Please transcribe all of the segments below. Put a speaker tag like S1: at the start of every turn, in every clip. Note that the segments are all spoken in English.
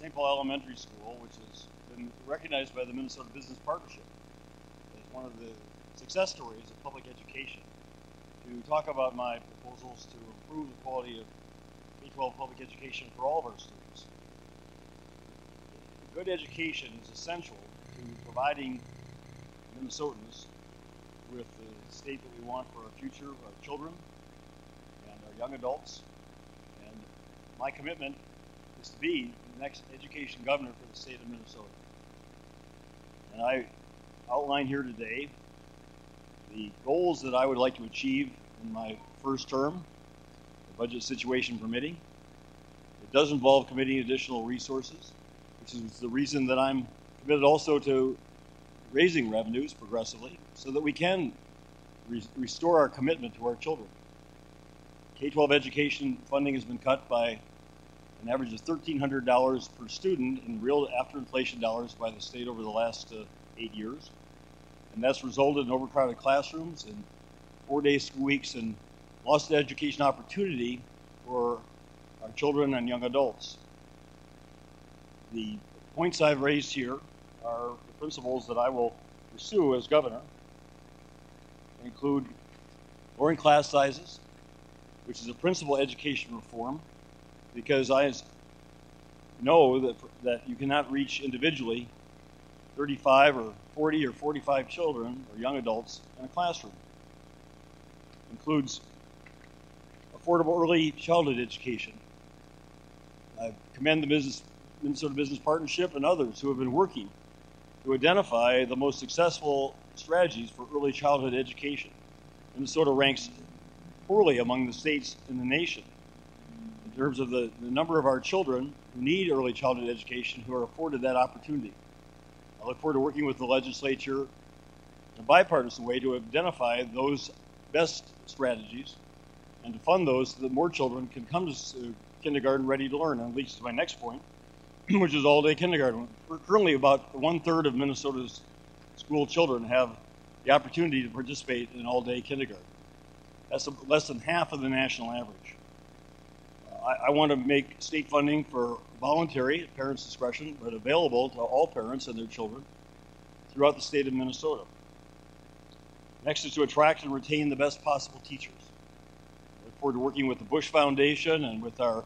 S1: St. Paul Elementary School, which has been recognized by the Minnesota Business Partnership as one of the success stories of public education, to talk about my proposals to improve the quality of K-12 public education for all of our students. Good education is essential to providing Minnesotans with the state that we want for our future, our children and our young adults. And my commitment is to be the next education governor for the state of Minnesota. And I outline here today the goals that I would like to achieve in my first term, the budget situation permitting. It does involve committing additional resources, which is the reason that I'm committed also to raising revenues progressively so that we can restore our commitment to our children. K-12 education funding has been cut by an average of $1,300 per student in real after inflation dollars by the state over the last 8 years. And that's resulted in overcrowded classrooms and 4-day school weeks and lost education opportunity for our children and young adults. The points I've raised here are the principles that I will pursue as governor. They include lowering class sizes, which is a principal education reform, because I know that you cannot reach individually 35 or 40 or 45 children or young adults in a classroom. It includes affordable early childhood education. I commend the Minnesota Business Partnership and others who have been working to identify the most successful strategies for early childhood education. Minnesota ranks poorly among the states in the nation in terms of the number of our children who need early childhood education who are afforded that opportunity. I look forward to working with the legislature in a bipartisan way to identify those best strategies and to fund those so that more children can come to kindergarten ready to learn. And that leads to my next point, which is all-day kindergarten. Currently, about 1/3 of Minnesota's school children have the opportunity to participate in all-day kindergarten. That's less than half of the national average. I want to make state funding for voluntary at parents' discretion, but available to all parents and their children throughout the state of Minnesota. Next is to attract and retain the best possible teachers. I look forward to working with the Bush Foundation and with our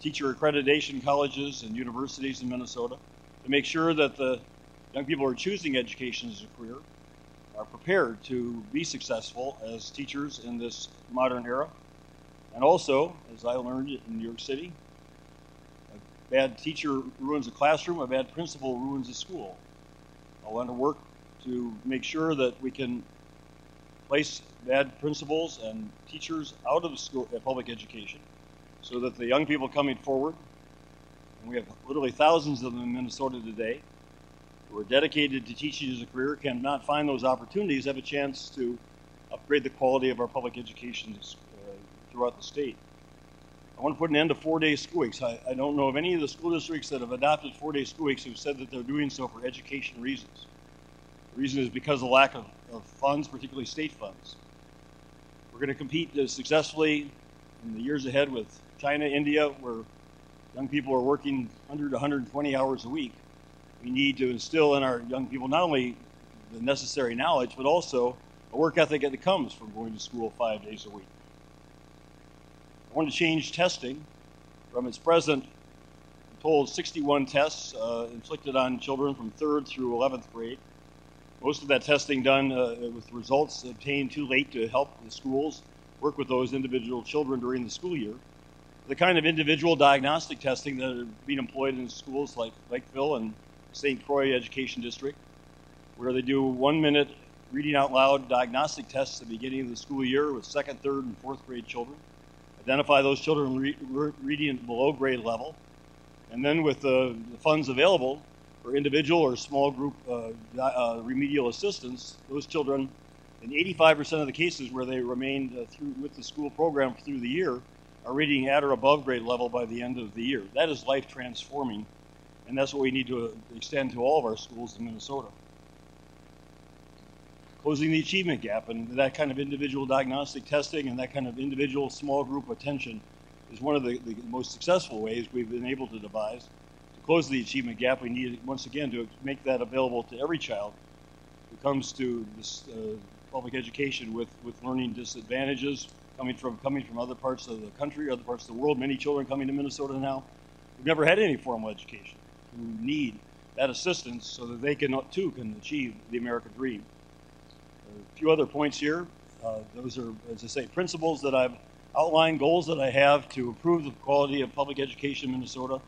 S1: teacher accreditation colleges and universities in Minnesota to make sure that the young people who are choosing education as a career are prepared to be successful as teachers in this modern era. And also, as I learned in New York City, a bad teacher ruins a classroom, a bad principal ruins a school. I want to work to make sure that we can place bad principals and teachers out of school public education so that the young people coming forward, and we have literally thousands of them in Minnesota today, who are dedicated to teaching as a career, cannot find those opportunities, have a chance to upgrade the quality of our public education throughout the state. I want to put an end to 4-day school weeks. I don't know of any of the school districts that have adopted 4-day school weeks who've said that they're doing so for education reasons. The reason is because of lack of funds, particularly state funds. We're going to compete successfully in the years ahead with China, India, where young people are working 100 to 120 hours a week. We need to instill in our young people not only the necessary knowledge, but also a work ethic that comes from going to school 5 days a week. I want to change testing from its present, I'm told, 61 tests inflicted on children from 3rd through 11th grade. Most of that testing done with results obtained too late to help the schools work with those individual children during the school year. The kind of individual diagnostic testing that are being employed in schools like Lakeville and St. Croix Education District, where they do 1-minute reading out loud diagnostic tests at the beginning of the school year with 2nd, 3rd, and 4th grade children. Identify those children reading at below grade level, and then with the funds available for individual or small group remedial assistance, those children, in 85% of the cases where they remained with the school program through the year, are reading at or above grade level by the end of the year. That is life transforming, and that's what we need to extend to all of our schools in Minnesota. Closing the achievement gap, and that kind of individual diagnostic testing and that kind of individual small group attention is one of the most successful ways we've been able to devise to close the achievement gap, we need, once again, to make that available to every child who comes to this public education with learning disadvantages, coming from other parts of the country, other parts of the world. Many children coming to Minnesota now who've never had any formal education, who need that assistance so that they can achieve the American dream. A few other points here. Those are, as I say, principles that I've outlined, goals that I have to improve the quality of public education in Minnesota.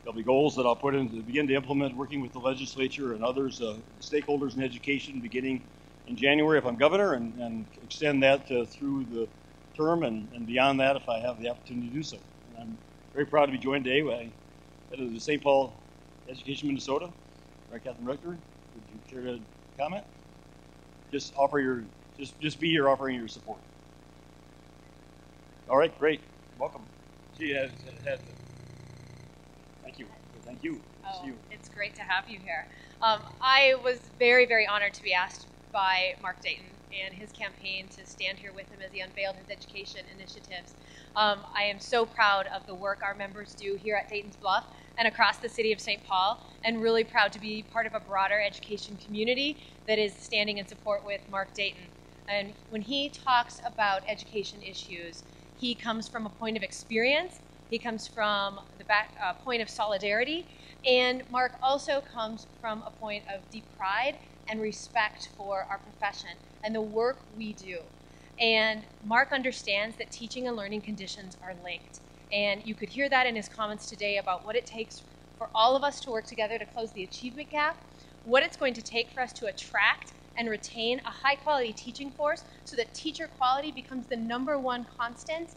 S1: There'll be goals that I'll begin to implement working with the legislature and others, stakeholders in education, beginning in January if I'm governor, and extend that through the term and beyond that if I have the opportunity to do so. And I'm very proud to be joined today by head of the St. Paul Education Minnesota, Catherine Rector. Would you care to comment? Just offer your, just be here offering your support. All right, great. Welcome. She has thank you. Thank you.
S2: Oh, it's great to have you here. I was very, very honored to be asked by Mark Dayton and his campaign to stand here with him as he unveiled his education initiatives. I am so proud of the work our members do here at Dayton's Bluff and across the city of St. Paul, and really proud to be part of a broader education community that is standing in support with Mark Dayton. And when he talks about education issues, he comes from a point of experience, he comes from the point of solidarity, and Mark also comes from a point of deep pride and respect for our profession and the work we do. And Mark understands that teaching and learning conditions are linked. And you could hear that in his comments today about what it takes for all of us to work together to close the achievement gap, what it's going to take for us to attract and retain a high-quality teaching force so that teacher quality becomes the #1 constant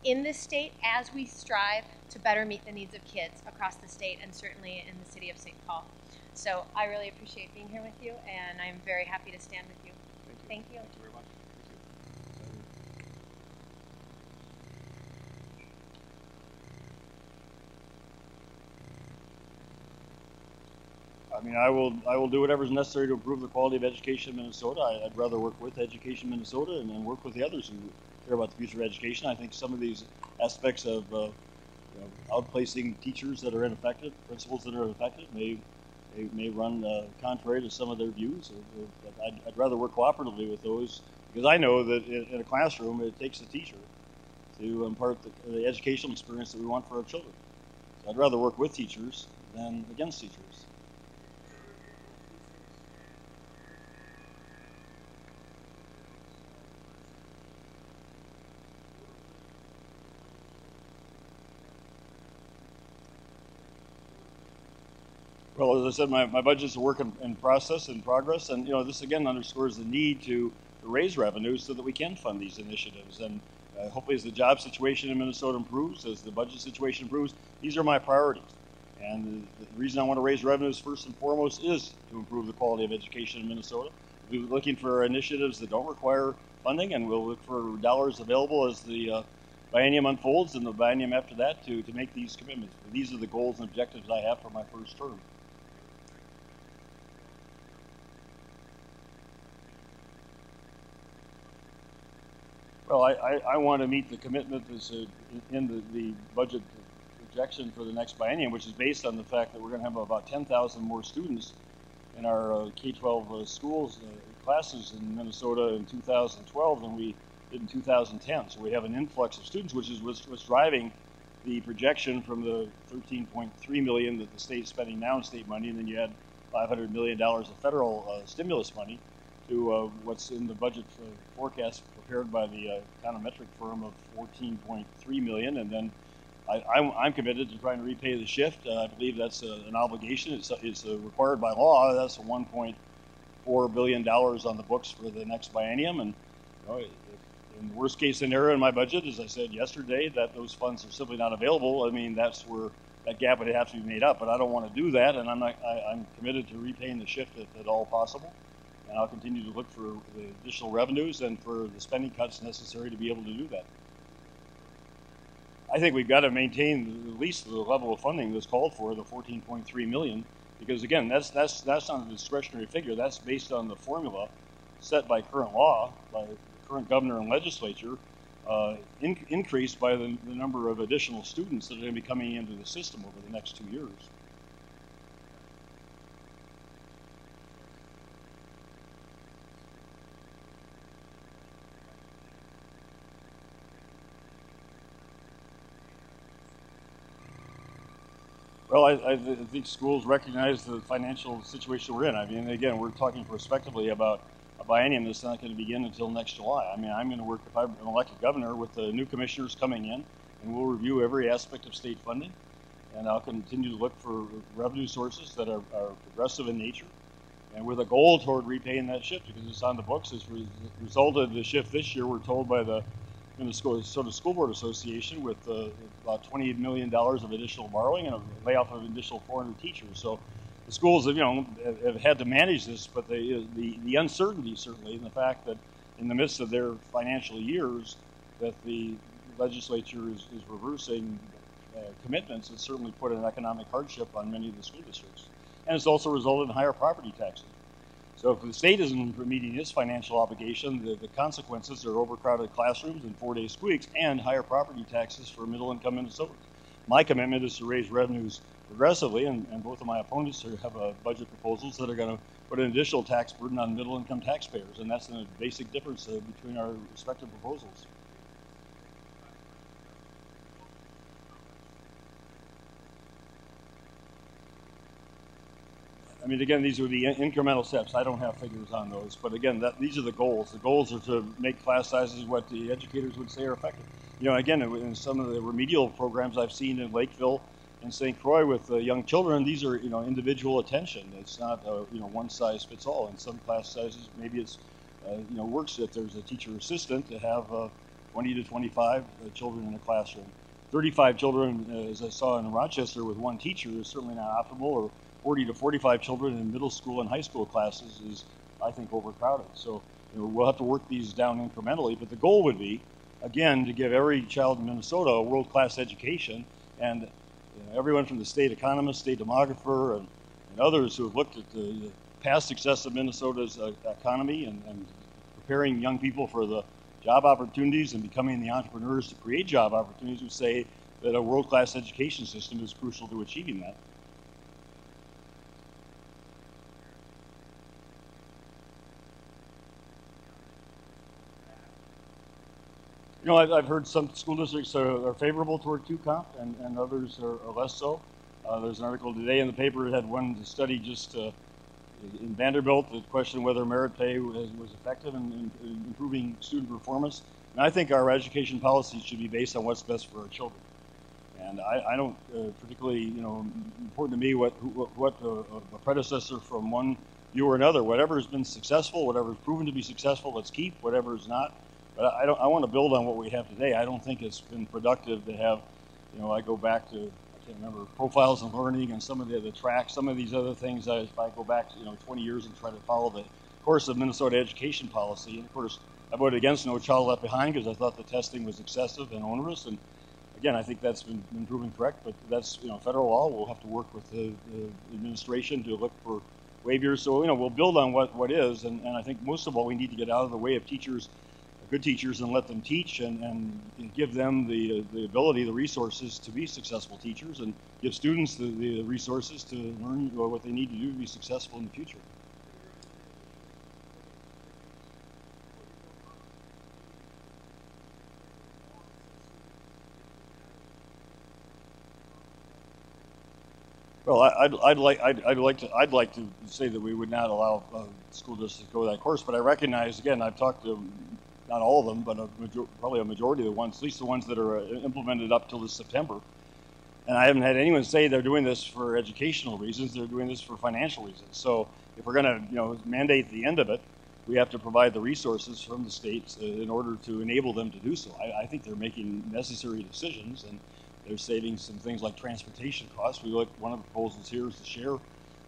S2: in this state as we strive to better meet the needs of kids across the state and certainly in the city of St. Paul. So I really appreciate being here with you, and I'm very happy to stand with you. Thank you.
S1: Thank you very much. I mean, I will do whatever is necessary to improve the quality of education in Minnesota. I'd rather work with Education Minnesota and work with the others who care about the future of education. I think some of these aspects of outplacing teachers that are ineffective, principals that are ineffective, may run contrary to some of their views. But I'd rather work cooperatively with those, because I know that in a classroom it takes a teacher to impart the educational experience that we want for our children. So I'd rather work with teachers than against teachers. Well, as I said, my budget's a work in progress, and this again underscores the need to raise revenues so that we can fund these initiatives. And hopefully, as the job situation in Minnesota improves, as the budget situation improves, these are my priorities. And the reason I want to raise revenues first and foremost is to improve the quality of education in Minnesota. We'll be looking for initiatives that don't require funding, and we'll look for dollars available as the biennium unfolds and the biennium after that to make these commitments. These are the goals and objectives I have for my first term. Well, I want to meet the commitment that's in the budget projection for the next biennium, which is based on the fact that we're going to have about 10,000 more students in our K-12 schools, classes in Minnesota in 2012 than we did in 2010. So we have an influx of students, which is what's driving the projection from the $13.3 million that the state's spending now in state money, and then you add $500 million of federal stimulus money to what's in the budget forecast prepared by the econometric firm of $14.3 million, and then I'm committed to trying to repay the shift. I believe that's an obligation. It's required by law. That's $1.4 billion on the books for the next biennium, and in the worst case scenario in my budget, as I said yesterday, that those funds are simply not available. I mean, that's where that gap would have to be made up. But I don't want to do that, and I'm committed to repaying the shift at all possible. And I'll continue to look for the additional revenues and for the spending cuts necessary to be able to do that. I think we've got to maintain at least the level of funding that's called for, the $14.3 million, because again, that's not a discretionary figure. That's based on the formula set by current law, by the current governor and legislature, increased by the number of additional students that are going to be coming into the system over the next 2 years. Well, I think schools recognize the financial situation we're in. I mean, again, we're talking prospectively about a biennium that's not going to begin until next July. I mean, I'm going to work, if I'm elected governor, with the new commissioners coming in, and we'll review every aspect of state funding. And I'll continue to look for revenue sources that are progressive in nature, and with a goal toward repaying that shift, because it's on the books. As a result of the shift this year, we're told by the Minnesota School Board Association with about $28 million of additional borrowing and a layoff of additional 400 teachers. So the schools have had to manage this, but the uncertainty certainly, and the fact that in the midst of their financial years, that the legislature is reversing commitments, has certainly put an economic hardship on many of the school districts. And it's also resulted in higher property taxes. So if the state isn't meeting its financial obligation, the consequences are overcrowded classrooms and 4-day school weeks and higher property taxes for middle-income Minnesotans. My commitment is to raise revenues progressively, and both of my opponents have budget proposals that are going to put an additional tax burden on middle-income taxpayers, and that's the basic difference between our respective proposals. I mean, again, these are the incremental steps. I don't have figures on those, but again, these are the goals. The goals are to make class sizes what the educators would say are effective. You know, again, in some of the remedial programs I've seen in Lakeville and St. Croix with young children, these are, individual attention. It's not, one size fits all. In some class sizes, maybe it's, works if there's a teacher assistant to have 20 to 25 children in a classroom. 35 children, as I saw in Rochester with one teacher, is certainly not optimal, or 40 to 45 children in middle school and high school classes is, I think, overcrowded. So we'll have to work these down incrementally, but the goal would be, again, to give every child in Minnesota a world-class education. And everyone from the state economist, state demographer, and others who have looked at the past success of Minnesota's economy and preparing young people for the job opportunities and becoming the entrepreneurs to create job opportunities would say that a world-class education system is crucial to achieving that. I've heard some school districts are favorable toward Q-comp, and others are less so. There's an article today in the paper that had one study just in Vanderbilt that questioned whether merit pay was effective in improving student performance. And I think our education policies should be based on what's best for our children. And I don't particularly, important to me what a predecessor from one view or another. Whatever has been successful, whatever is proven to be successful, let's keep. Whatever is not. But I want to build on what we have today. I don't think it's been productive to have, I go back to, I can't remember, profiles in learning and some of the other tracks, some of these other things. If I go back, 20 years and try to follow the course of Minnesota education policy, and of course, I voted against No Child Left Behind because I thought the testing was excessive and onerous. And again, I think that's been proven correct. But that's, federal law. We'll have to work with the administration to look for waivers. So, we'll build on what is. And I think most of all, we need to get out of the way of teachers, good teachers, and let them teach and give them the ability, the resources to be successful teachers, and give students the resources to learn what they need to do to be successful in the future. Well, I'd like to say that we would not allow school districts to go that course, but I recognize, again, I've talked to not all of them, but probably a majority of the ones, at least the ones that are implemented up till this September. And I haven't had anyone say they're doing this for educational reasons. They're doing this for financial reasons. So if we're going to, mandate the end of it, we have to provide the resources from the states in order to enable them to do so. I think they're making necessary decisions, and they're saving some things like transportation costs. One of the proposals here is to share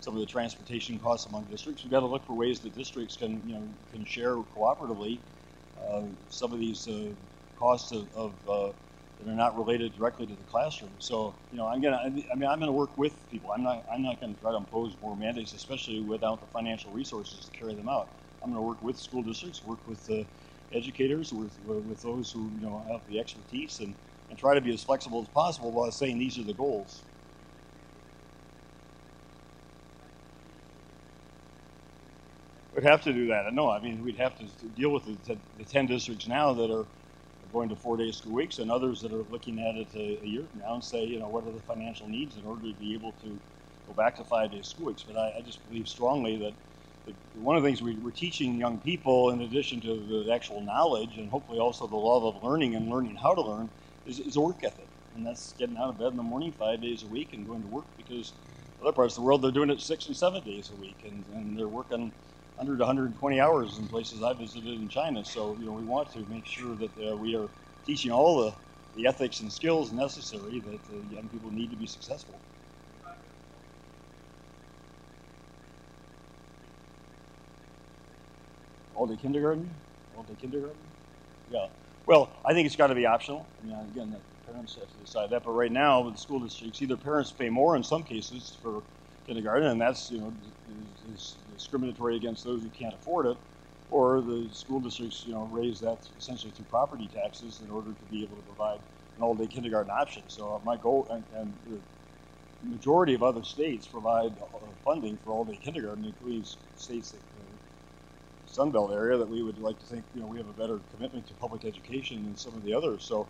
S1: some of the transportation costs among districts. We've got to look for ways that districts can share cooperatively some of these costs of that are not related directly to the classroom. So, I'm gonna work with people. I'm not going to try to impose more mandates, especially without the financial resources to carry them out. I'm going to work with school districts, work with educators, with those who have the expertise, and try to be as flexible as possible while saying these are the goals. We'd have to do that. No, we'd have to deal with the 10 districts now that are going to 4-day school weeks, and others that are looking at it a year from now and say, you know, what are the financial needs in order to be able to go back to 5-day school weeks. But I just believe strongly that one of the things we're teaching young people, in addition to the actual knowledge and hopefully also the love of learning and learning how to learn, is a work ethic. And that's getting out of bed in the morning 5 days a week and going to work, because other parts of the world, they're doing it 6 and 7 days a week, and they're working 100 to 120 hours in places I visited in China. So, you know, we want to make sure that we are teaching all the ethics and skills necessary that young people need to be successful. All-day kindergarten? All-day kindergarten? Yeah. Well, I think it's got to be optional. I mean, again, the parents have to decide that. But right now, with the school districts, either parents pay more in some cases for kindergarten, and that's, you know, is discriminatory against those who can't afford it, or the school districts, you know, raise that essentially through property taxes in order to be able to provide an all-day kindergarten option. So my goal, and the majority of other states provide funding for all-day kindergarten, including states that Sunbelt area, that we would like to think, you know, we have a better commitment to public education than some of the others. So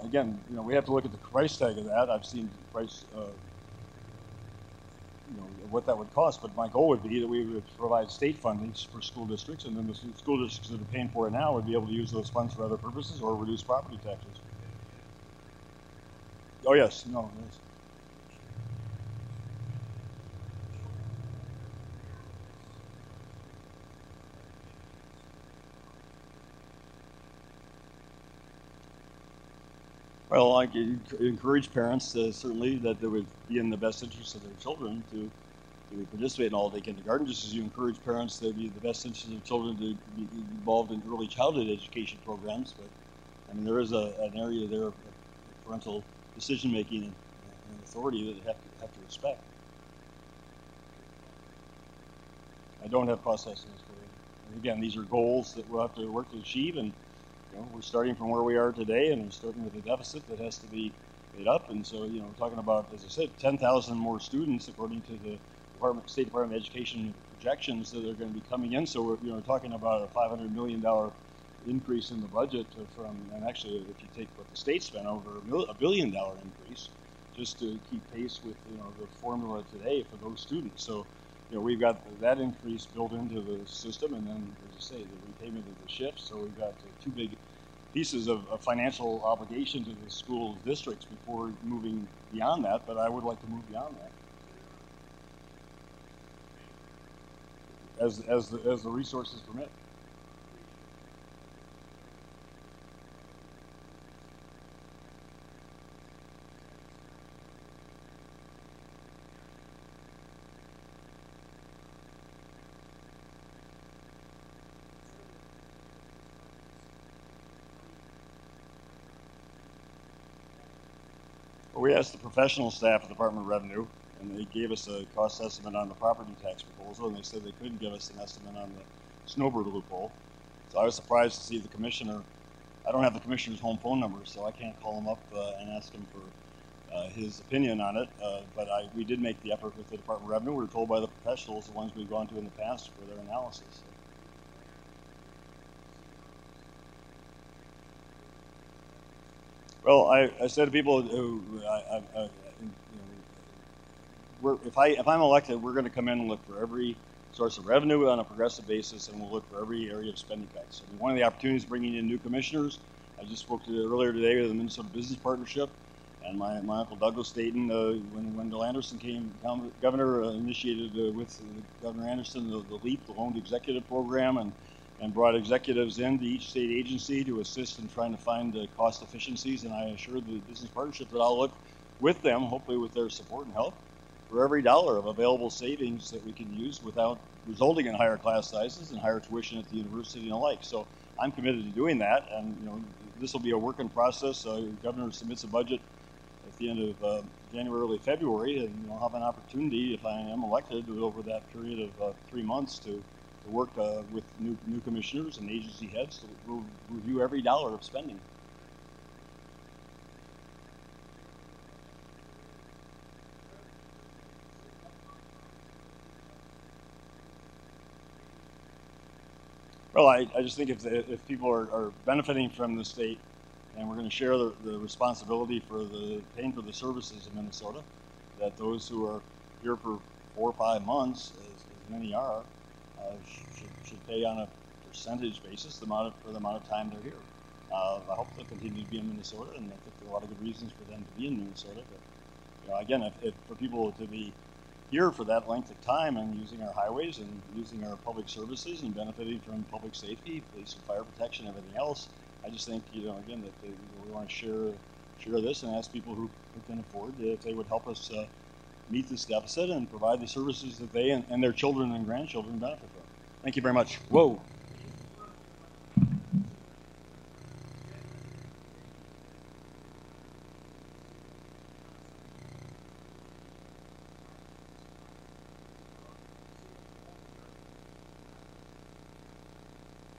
S1: again, you know, we have to look at the price tag of that. I've seen the price, you know, what that would cost, but my goal would be that we would provide state funding for school districts, and then the school districts that are paying for it now would be able to use those funds for other purposes or reduce property taxes. Oh yes, no, yes. Well, I encourage parents certainly that they would be in the best interest of their children to participate in all-day kindergarten, just as you encourage parents that be the best interest of their children to be involved in early childhood education programs. But I mean, there is an area there of parental decision-making and authority that they have to respect. I don't have cost estimates for you. And again, these are goals that we'll have to work to achieve, and you know, we're starting from where we are today, and we're starting with a deficit that has to be made up. And so, you know, we're talking about, as I said, 10,000 more students according to the State Department of Education projections that are going to be coming in. So we're, you know, talking about a $500 million increase in the budget from, and actually, if you take what the state spent, over $1 billion increase just to keep pace with, you know, the formula today for those students. So, you know, we've got that increase built into the system, and then, as I say, the repayment of the shifts. So we've got two big pieces of financial obligation to the school districts before moving beyond that. But I would like to move beyond that as the resources permit. Well, we asked the professional staff at the Department of Revenue, and they gave us a cost estimate on the property tax proposal, and they said they couldn't give us an estimate on the Snowbird loophole. So I was surprised to see the commissioner. I don't have the commissioner's home phone number, so I can't call him up and ask him for his opinion on it. But we did make the effort with the Department of Revenue. We were told by the professionals, the ones we've gone to in the past, for their analysis. Well, I said to people who, if I'm elected, we're going to come in and look for every source of revenue on a progressive basis, and we'll look for every area of spending cuts. I mean, one of the opportunities bringing in new commissioners, I just spoke to earlier today with the Minnesota Business Partnership, and my uncle Douglas Dayton, when Wendell Anderson came governor, initiated with Governor Anderson the LEAP, the Loaned Executive Program, and brought executives into each state agency to assist in trying to find cost efficiencies. And I assured the business partnership that I'll look with them, hopefully with their support and help, for every dollar of available savings that we can use without resulting in higher class sizes and higher tuition at the university and the like. So I'm committed to doing that, and you know, this will be a working process. The governor submits a budget at the end of January, early February, and I'll have an opportunity, if I am elected, over that period of 3 months to work with new commissioners and agency heads to review every dollar of spending. Well, I just think if people are benefiting from the state, and we're going to share the responsibility for the paying for the services in Minnesota, that those who are here for 4 or 5 months, as many are, should pay on a percentage basis for the amount of time they're here. I hope they'll continue to be in Minnesota, and I think there are a lot of good reasons for them to be in Minnesota. But again, if for people to be here for that length of time and using our highways and using our public services and benefiting from public safety, police and fire protection, everything else, I just think again that we want to share this and ask people who can afford if they would help us meet this deficit and provide the services that they and their children and grandchildren benefit from. Thank you very much. Whoa.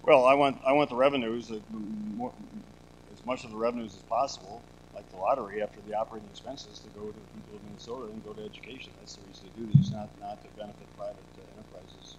S1: Well, I want the revenues, as much of the revenues as possible, like the lottery after the operating expenses, to go to the people of Minnesota and go to education. That's the reason to do these, not to benefit private enterprises.